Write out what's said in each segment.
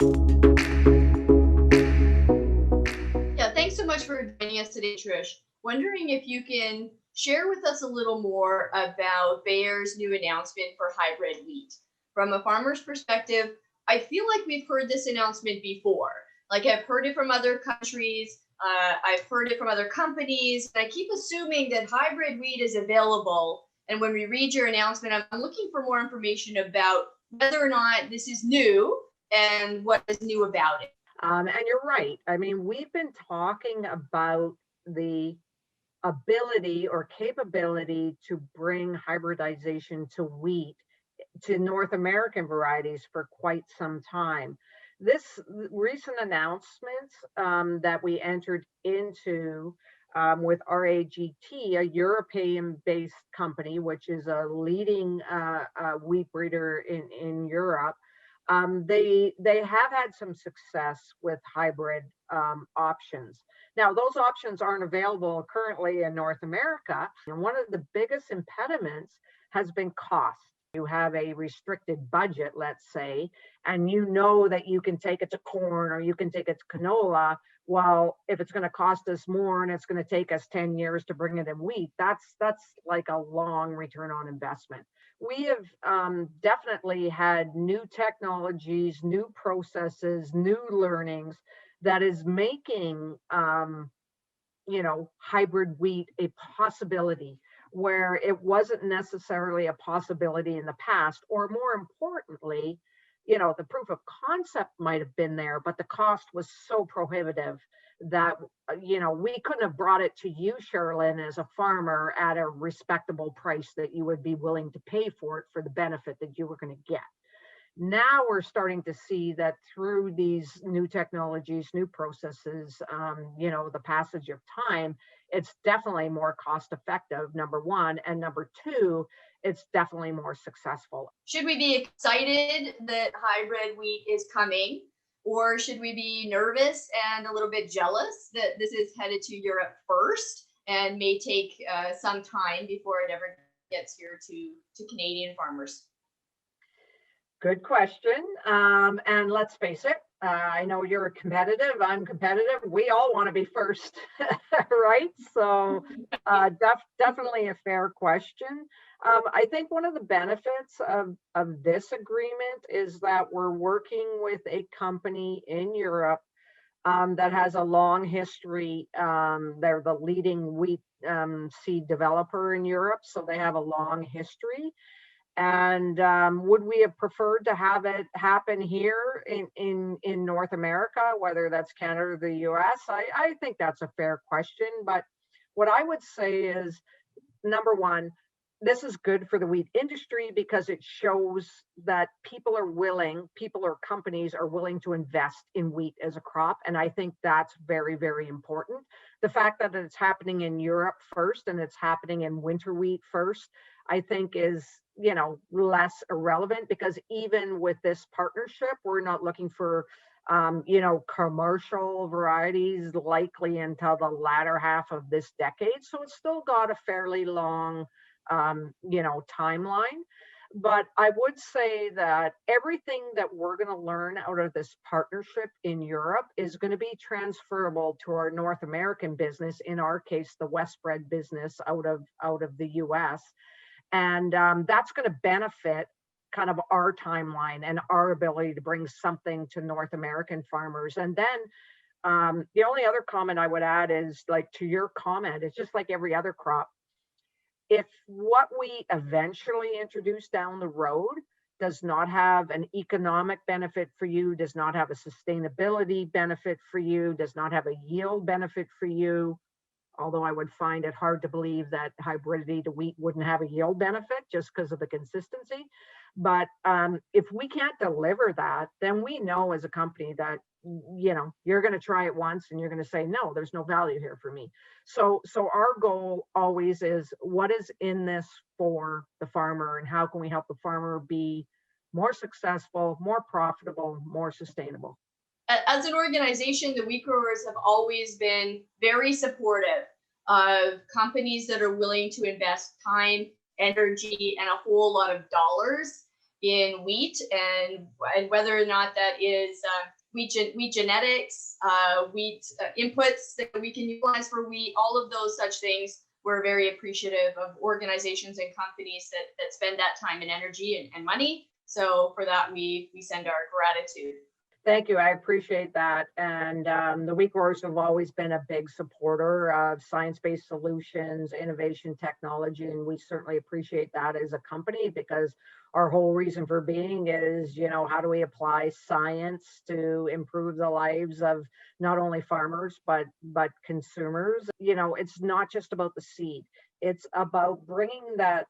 Yeah, thanks so much for joining us today, Trish. Wondering if you can share with us a little more about Bayer's new announcement for hybrid wheat. From a farmer's perspective, I feel like we've heard this announcement before. Like I've heard it from other countries, I've heard it from other companies, and I keep assuming that hybrid wheat is available. And when we read your announcement, I'm looking for more information about whether or not this is new and what is new about it. And you're right. I mean, we've been talking about the ability or capability to bring hybridization to wheat to North American varieties for quite some time. This recent announcement that we entered into with RAGT, a European-based company, which is a leading wheat breeder in Europe, they have had some success with hybrid options. Now, those options aren't available currently in North America, and one of the biggest impediments has been cost. You have a restricted budget, let's say, and you know that you can take it to corn or you can take it to canola. Well, if it's going to cost us more and it's going to take us 10 years to bring it in wheat, that's like a long return on investment. We have definitely had new technologies, new processes, new learnings that is making hybrid wheat a possibility where it wasn't necessarily a possibility in the past, or more importantly, the proof of concept might have been there, but the cost was so prohibitive that we couldn't have brought it to you, Cherilyn, as a farmer at a respectable price that you would be willing to pay for it for the benefit that you were going to get. Now we're starting to see that through these new technologies, new processes, the passage of time, it's definitely more cost effective, number one. And number two, it's definitely more successful. Should we be excited that hybrid wheat is coming? Or should we be nervous and a little bit jealous that this is headed to Europe first and may take some time before it ever gets here to Canadian farmers? Good question. And let's face it, I know you're competitive. I'm competitive. We all want to be first, right? So definitely a fair question. I think one of the benefits of this agreement is that we're working with a company in Europe that has a long history. They're the leading wheat seed developer in Europe, so they have a long history. And would we have preferred to have it happen here in North America, whether that's Canada or the US? I think that's a fair question. But what I would say is, number one, this is good for the wheat industry because it shows that people or companies are willing to invest in wheat as a crop. And I think that's very, very important. The fact that it's happening in Europe first and it's happening in winter wheat first, I think is less irrelevant, because even with this partnership, we're not looking for commercial varieties likely until the latter half of this decade. So it's still got a fairly long timeline. But I would say that everything that we're going to learn out of this partnership in Europe is going to be transferable to our North American business, in our case, the West Spread business out of the US. And that's going to benefit kind of our timeline and our ability to bring something to North American farmers. And then the only other comment I would add is, like, to your comment, it's just like every other crop. If what we eventually introduce down the road does not have an economic benefit for you, does not have a sustainability benefit for you, does not have a yield benefit for you, although I would find it hard to believe that hybridity to wheat wouldn't have a yield benefit just because of the consistency. But if we can't deliver that, then we know as a company that you're going to try it once and you're going to say, no, there's no value here for me. So our goal always is, what is in this for the farmer, and how can we help the farmer be more successful, more profitable, more sustainable? As an organization, the wheat growers have always been very supportive of companies that are willing to invest time, energy, and a whole lot of dollars in wheat, and whether or not that is wheat genetics, wheat inputs that we can utilize for wheat, all of those such things. We're very appreciative of organizations and companies that spend that time and energy and money. So for that, we send our gratitude. Thank you. I appreciate that. And the Wheat Growers have always been a big supporter of science-based solutions, innovation, technology, and we certainly appreciate that as a company, because our whole reason for being is, how do we apply science to improve the lives of not only farmers, but consumers? It's not just about the seed. It's about bringing that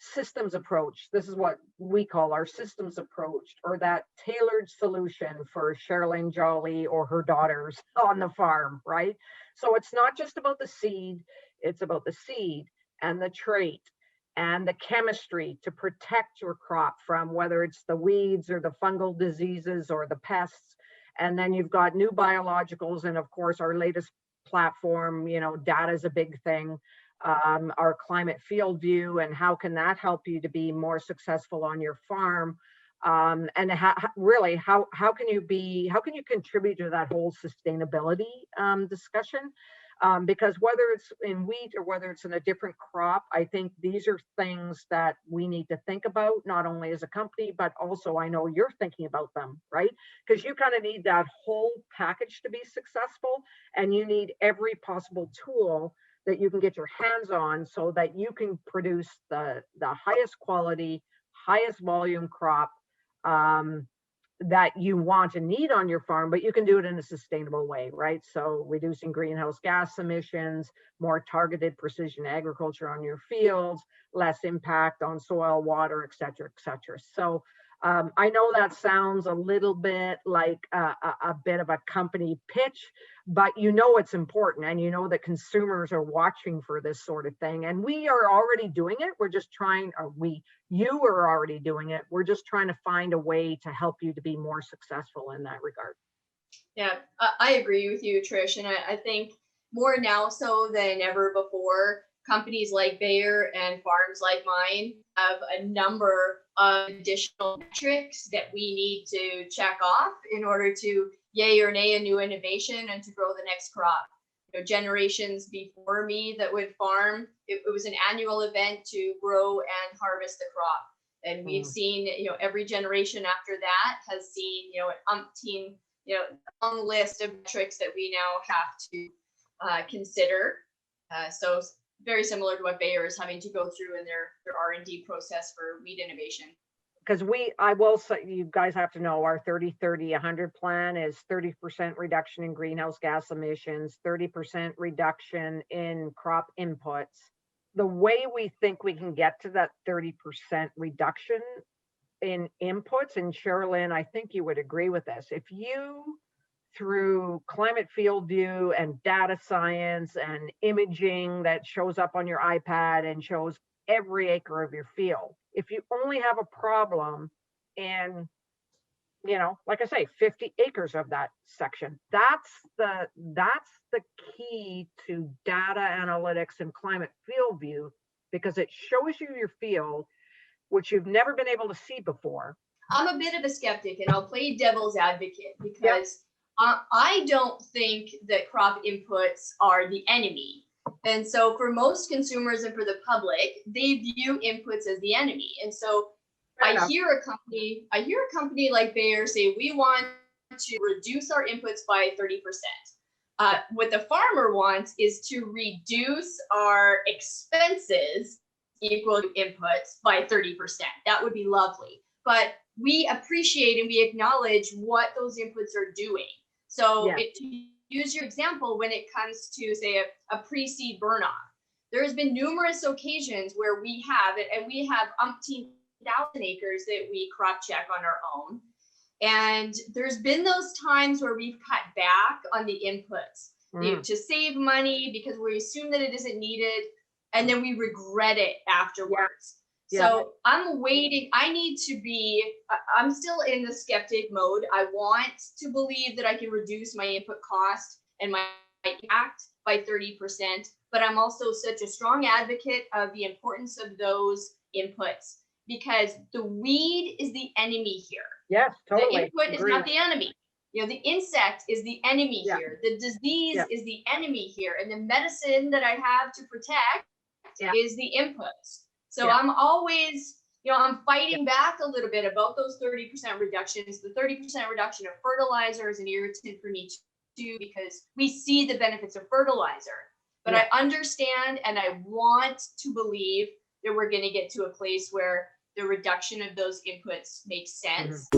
systems approach. This is what we call our systems approach, or that tailored solution for Cherilyn Jolly or her daughters on the farm, right? So it's not just about the seed, it's about the seed and the trait and the chemistry to protect your crop from whether it's the weeds or the fungal diseases or the pests. And then you've got new biologicals, and of course our latest platform, data is a big thing. Our climate field view, and how can that help you to be more successful on your farm, and how can you contribute to that whole sustainability discussion, because whether it's in wheat or whether it's in a different crop, I think these are things that we need to think about, not only as a company, but also I know you're thinking about them, right? Because you kind of need that whole package to be successful, and you need every possible tool that you can get your hands on so that you can produce the highest quality, highest volume crop that you want and need on your farm, but you can do it in a sustainable way, right? So reducing greenhouse gas emissions, more targeted precision agriculture on your fields, less impact on soil, water, et cetera, et cetera. So I know that sounds a little bit like a bit of a company pitch, but it's important, and that consumers are watching for this sort of thing. And we are already doing it. We're just trying, you are already doing it. We're just trying to find a way to help you to be more successful in that regard. Yeah, I agree with you, Trish. And I think more now so than ever before, companies like Bayer and farms like mine have a number of additional metrics that we need to check off in order to yay or nay a new innovation and to grow the next crop. Generations before me that would farm, it was an annual event to grow and harvest the crop. And we've seen, every generation after that has seen, an umpteen, long list of metrics that we now have to consider. So very similar to what Bayer is having to go through in their R&D process for wheat innovation. Because I will say, you guys have to know, our 30-30-100 plan is 30% reduction in greenhouse gas emissions, 30% reduction in crop inputs. The way we think we can get to that 30% reduction in inputs, and Cherilyn, I think you would agree with this, if you, through climate field view and data science and imaging that shows up on your iPad and shows every acre of your field, if you only have a problem in, like I say, 50 acres of that section, that's the key to data analytics and climate field view, because it shows you your field, which you've never been able to see before. I'm a bit of a skeptic, and I'll play devil's advocate, because I don't think that crop inputs are the enemy. And so for most consumers and for the public, they view inputs as the enemy. And so I hear a company like Bayer say, we want to reduce our inputs by 30%. What the farmer wants is to reduce our expenses equal to inputs by 30%. That would be lovely. But we appreciate and we acknowledge what those inputs are doing. So to use your example, when it comes to, say, a pre-seed burn-off, there has been numerous occasions where we have it, and we have umpteen thousand acres that we crop check on our own. And there's been those times where we've cut back on the inputs to save money because we assume that it isn't needed, and then we regret it afterwards. So I'm waiting. I'm still in the skeptic mode. I want to believe that I can reduce my input cost and my impact by 30%, but I'm also such a strong advocate of the importance of those inputs. because the weed is the enemy here. Yes, totally. The input is not the enemy. You know, the insect is the enemy Yeah. here. The disease Yeah. is the enemy here. And the medicine that I have to protect is the inputs. So I'm always, you know, I'm fighting back a little bit about those 30% reductions. The 30% reduction of fertilizer is an irritant for me too, because we see the benefits of fertilizer. But I understand and I want to believe that we're going to get to a place where the reduction of those inputs makes sense.